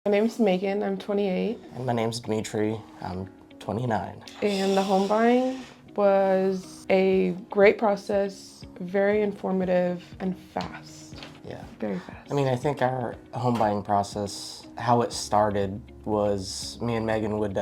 My name's Megan, I'm 28. And my name's Dmitry, I'm 29. And the home buying was a great process, very informative and fast. Yeah. Very fast. I mean, I think our home buying process, how it started was me and Megan would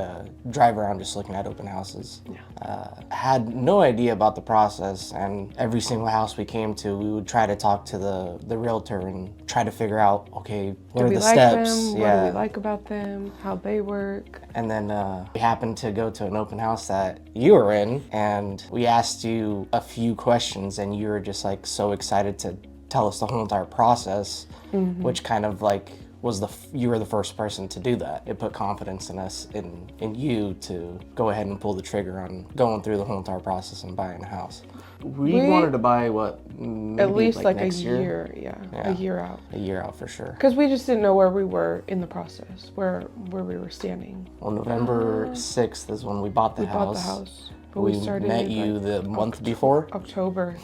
drive around just looking at open houses. Yeah. Had no idea about the process, and every single house we came to, we would try to talk to the realtor and try to figure out, okay, what are the steps? Them? What do we like about them? How they work? And then we happened to go to an open house that you were in, and we asked you a few questions, and you were just like so excited to tell us the whole entire process, which kind of like was you were the first person to do that. It put confidence in us, in you to go ahead and pull the trigger on going through the whole entire process and buying a house. We wanted to buy what? At least like a next year, yeah, a year out. A year out for sure. Because we just didn't know where we were in the process, where we were standing. Well, November 6th is when we bought the house. We bought the house. But we started met you the month before? October.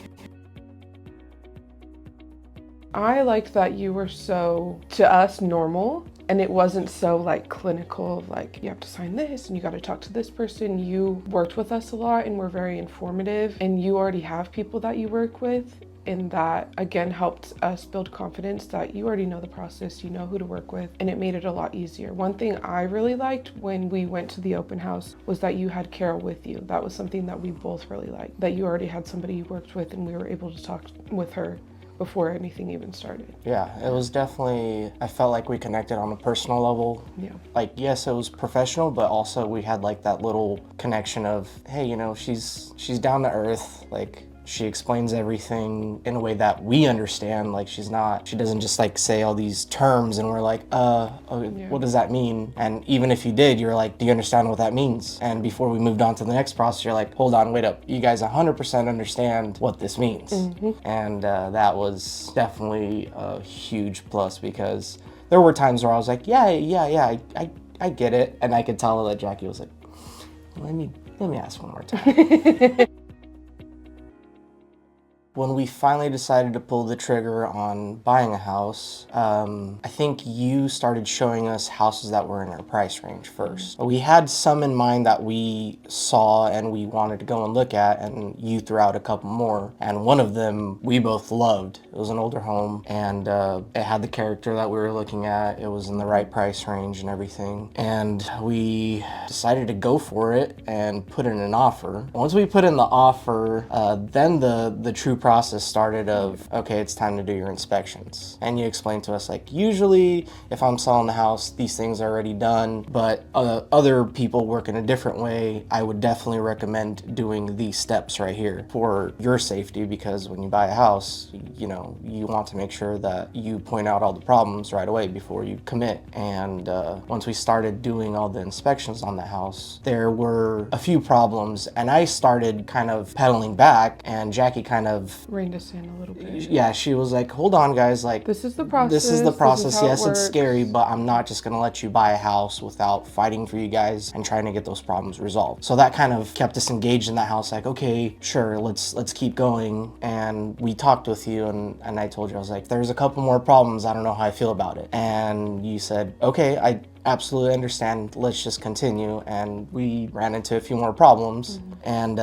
I liked that you were so, to us, normal, and it wasn't so like clinical, like you have to sign this and you got to talk to this person. You worked with us a lot and were very informative, and you already have people that you work with, and that again helped us build confidence that you already know the process, you know who to work with, and it made it a lot easier. One thing I really liked when we went to the open house was that you had Carol with you. That was something that we both really liked, that you already had somebody you worked with and we were able to talk with her before anything even started. Yeah, it was definitely, I felt like we connected on a personal level. Yeah. Like, yes, it was professional, but also we had like that little connection of, hey, you know, she's down to earth. Like, she explains everything in a way that we understand. Like, she doesn't just like say all these terms and we're like, what does that mean? And even if you did, you're like, do you understand what that means? And before we moved on to the next process, you're like, hold on, wait up. You guys 100% understand what this means. And that was definitely a huge plus, because there were times where I was like, yeah, I get it. And I could tell that Jackie was like, let me ask one more time. When we finally decided to pull the trigger on buying a house, I think you started showing us houses that were in our price range first. We had some in mind that we saw and we wanted to go and look at, and you threw out a couple more. And one of them we both loved. It was an older home, and it had the character that we were looking at. It was in the right price range and everything. And we decided to go for it and put in an offer. Once we put in the offer, then the true process started of, okay, it's time to do your inspections. And you explained to us, like, usually if I'm selling the house, these things are already done, but other people work in a different way. I would definitely recommend doing these steps right here for your safety, because when you buy a house, you know, you want to make sure that you point out all the problems right away before you commit. And once we started doing all the inspections on the house, there were a few problems, and I started kind of pedaling back, and Jackie kind of reined us in a little bit. Yeah, she was like, hold on guys, like, this is the process. This is the process. Yes, it's scary, but I'm not just gonna let you buy a house without fighting for you guys and trying to get those problems resolved. So that kind of kept us engaged in that house, like, okay, sure, let's keep going. And we talked with you, and I told you, I was like, there's a couple more problems, I don't know how I feel about it. And you said, okay, I absolutely understand, let's just continue. And we ran into a few more problems, and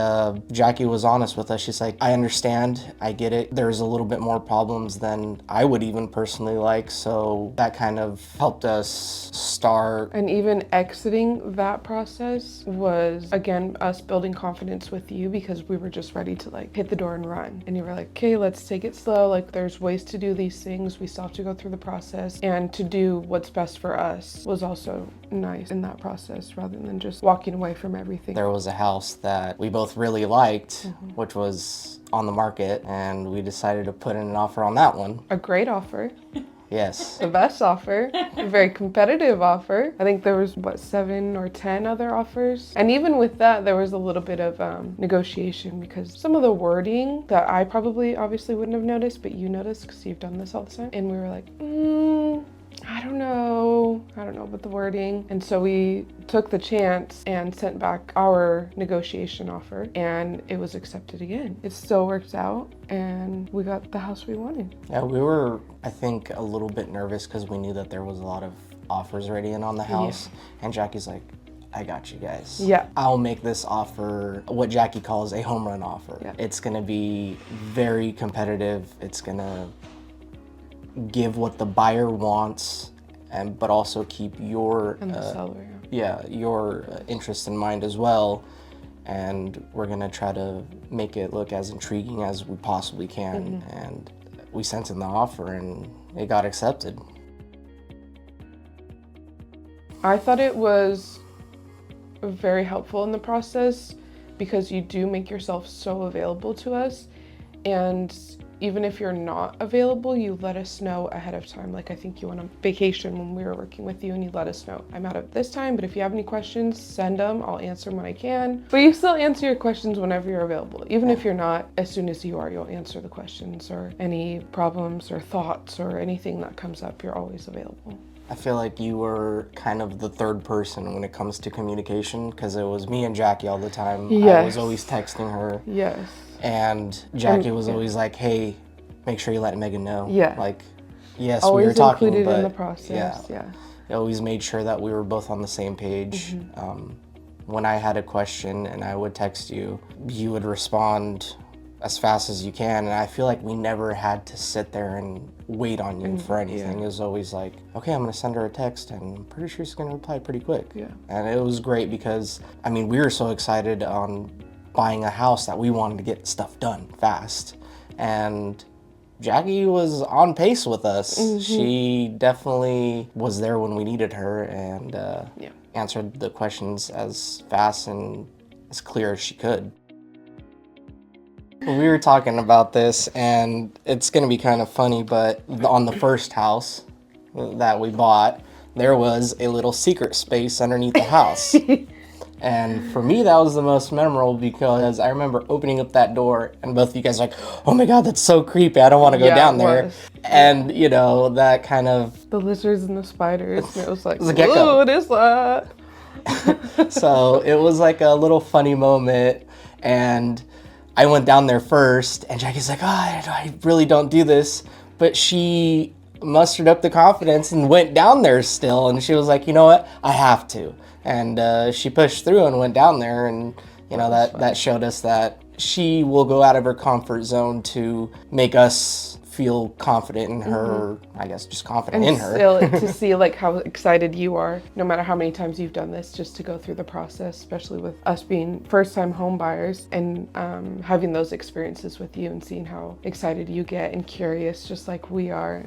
Jackie was honest with us. She's like, I understand, I get it, there's a little bit more problems than I would even personally like. So that kind of helped us start. And even exiting that process was, again, us building confidence with you, because we were just ready to like hit the door and run. And you were like, okay, let's take it slow, like there's ways to do these things, we still have to go through the process, and to do what's best for us was also nice in that process, rather than just walking away from everything. There was a house that we both really liked, which was on the market, and we decided to put in an offer on that one. A great offer. Yes. The best offer, a very competitive offer. I think there was, 7 or 10 other offers. And even with that, there was a little bit of negotiation, because some of the wording that I probably obviously wouldn't have noticed, but you noticed because you've done this all the time. And we were like, I don't know about the wording. And so we took the chance and sent back our negotiation offer, and it was accepted again. It still worked out, and we got the house we wanted. Yeah, we were, I think, a little bit nervous because we knew that there was a lot of offers already in on the house. And Jackie's like, I got you guys. Yeah. I'll make this offer what Jackie calls a home run offer. Yeah. It's going to be very competitive. It's going to give what the buyer wants, but also keep your And the seller. your interest in mind as well. And we're going to try to make it look as intriguing as we possibly can. And we sent in the offer and it got accepted. I thought it was very helpful in the process because you do make yourself so available to us, and even if you're not available, you let us know ahead of time. Like, I think you went on vacation when we were working with you and you let us know, I'm out at this time, but if you have any questions, send them. I'll answer them when I can. But you still answer your questions whenever you're available. Even if you're not, as soon as you are, you'll answer the questions or any problems or thoughts or anything that comes up, you're always available. I feel like you were kind of the third person when it comes to communication, because it was me and Jackie all the time. Yes. I was always texting her. Yes. And Jackie was always like, hey, make sure you let Megan know. Yeah. Like, yes, Always we were talking, included but in the process. Yeah. I always made sure that we were both on the same page. When I had a question and I would text you, you would respond as fast as you can. And I feel like we never had to sit there and wait on you for anything. It was always like, okay, I'm gonna send her a text and I'm pretty sure she's gonna reply pretty quick. Yeah. And it was great because, I mean, we were so excited on buying a house that we wanted to get stuff done fast. And Jackie was on pace with us. She definitely was there when we needed her and answered the questions as fast and as clear as she could. We were talking about this, and it's going to be kind of funny, but on the first house that we bought, there was a little secret space underneath the house. And for me, that was the most memorable because I remember opening up that door and both of you guys were like, oh my God, that's so creepy. I don't want to go down there. Was. And, you know, that kind of... The lizards and the spiders. And it was like, was a gecko. what is that? So it was like a little funny moment. And I went down there first and Jackie's like, oh, I really don't do this. But she mustered up the confidence and went down there still. And she was like, you know what? I have to. And she pushed through and went down there, and you know that showed us that she will go out of her comfort zone to make us feel confident in her. I guess just confident in her. Still to see like how excited you are, no matter how many times you've done this, just to go through the process, especially with us being first-time home buyers and having those experiences with you and seeing how excited you get and curious, just like we are.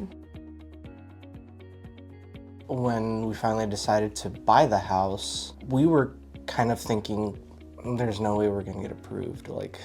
When we finally decided to buy the house, we were kind of thinking, there's no way we're gonna get approved, like,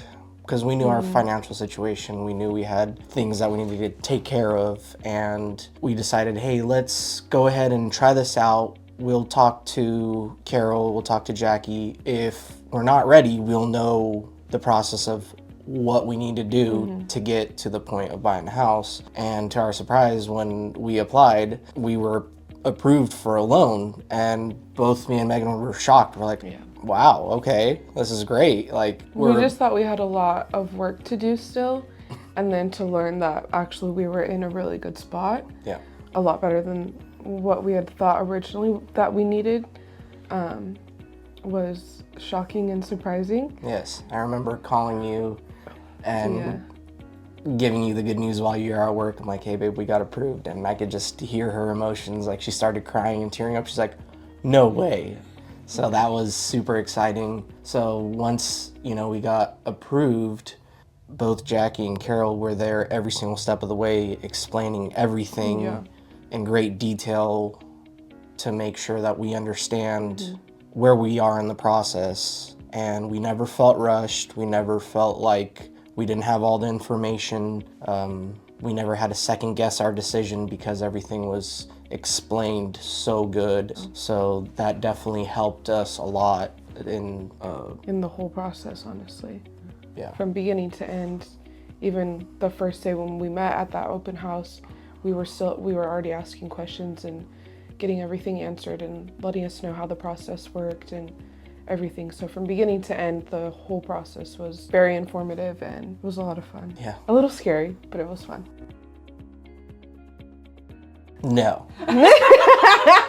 because we knew our financial situation, we knew we had things that we needed to take care of, and we decided, hey, let's go ahead and try this out. We'll talk to Carol, we'll talk to Jackie. If we're not ready, we'll know the process of what we need to do to get to the point of buying a house. And to our surprise, when we applied, we were approved for a loan, and both me and Megan were shocked. We're like, wow, okay, this is great. Like, we just thought we had a lot of work to do still, and then to learn that actually we were in a really good spot. Yeah. A lot better than what we had thought originally that we needed, was shocking and surprising. Yes, I remember calling you and giving you the good news while you were at work. I'm like, hey babe, we got approved. And I could just hear her emotions. Like, she started crying and tearing up. She's like, no way. So that was super exciting. So once, you know, we got approved, both Jackie and Carol were there every single step of the way, explaining everything in great detail to make sure that we understand where we are in the process. And we never felt rushed. We never felt like we didn't have all the information. We never had to second guess our decision because everything was explained so good. So that definitely helped us a lot in the whole process, honestly. Yeah. From beginning to end, even the first day when we met at that open house, we were already asking questions and getting everything answered and letting us know how the process worked and everything. So from beginning to end, the whole process was very informative and it was a lot of fun. Yeah. A little scary, but it was fun. No.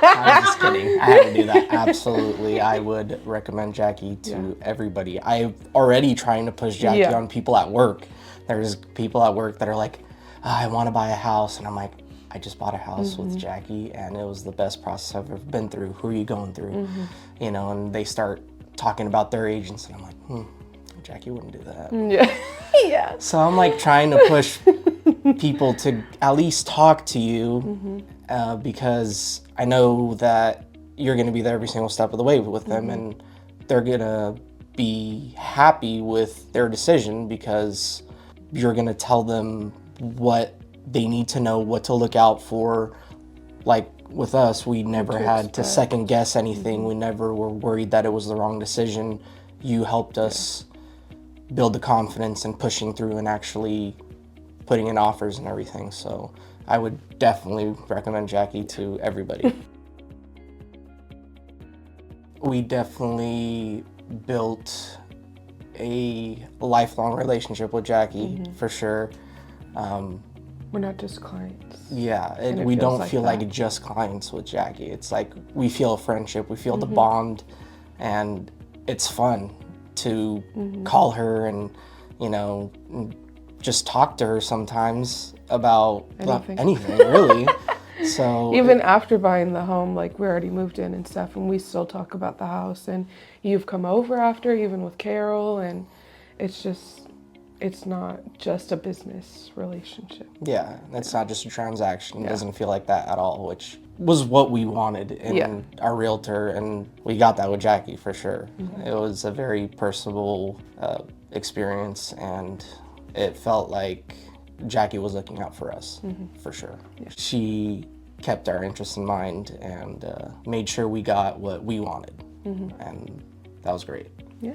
I'm just kidding. I had to do that. Absolutely. I would recommend Jackie to everybody. I'm already trying to push Jackie on people at work. There's people at work that are like, I want to buy a house. And I'm like, I just bought a house with Jackie and it was the best process I've ever been through. Who are you going through? You know, and they start talking about their agents and I'm like, Jackie wouldn't do that. Yeah. So I'm like trying to push people to at least talk to you because I know that you're going to be there every single step of the way with them and they're going to be happy with their decision because you're going to tell them what they need to know, what to look out for. Like with us, we never had to second guess anything. We never were worried that it was the wrong decision. You helped us build the confidence and pushing through and actually putting in offers and everything. So I would definitely recommend Jackie to everybody. We definitely built a lifelong relationship with Jackie for sure. We're not just clients. Yeah, we don't feel like just clients with Jackie. It's like we feel a friendship, we feel the bond, and it's fun to call her and, you know, just talk to her sometimes about anything really. So even after buying the home, like we already moved in and stuff, and we still talk about the house. And you've come over after, even with Carol, and it's not just a business relationship. Yeah, it's not just a transaction. It doesn't feel like that at all, which was what we wanted in our realtor, and we got that with Jackie for sure. It was a very personable experience, and it felt like Jackie was looking out for us for sure. She kept our interests in mind and made sure we got what we wanted, and that was great. Yeah.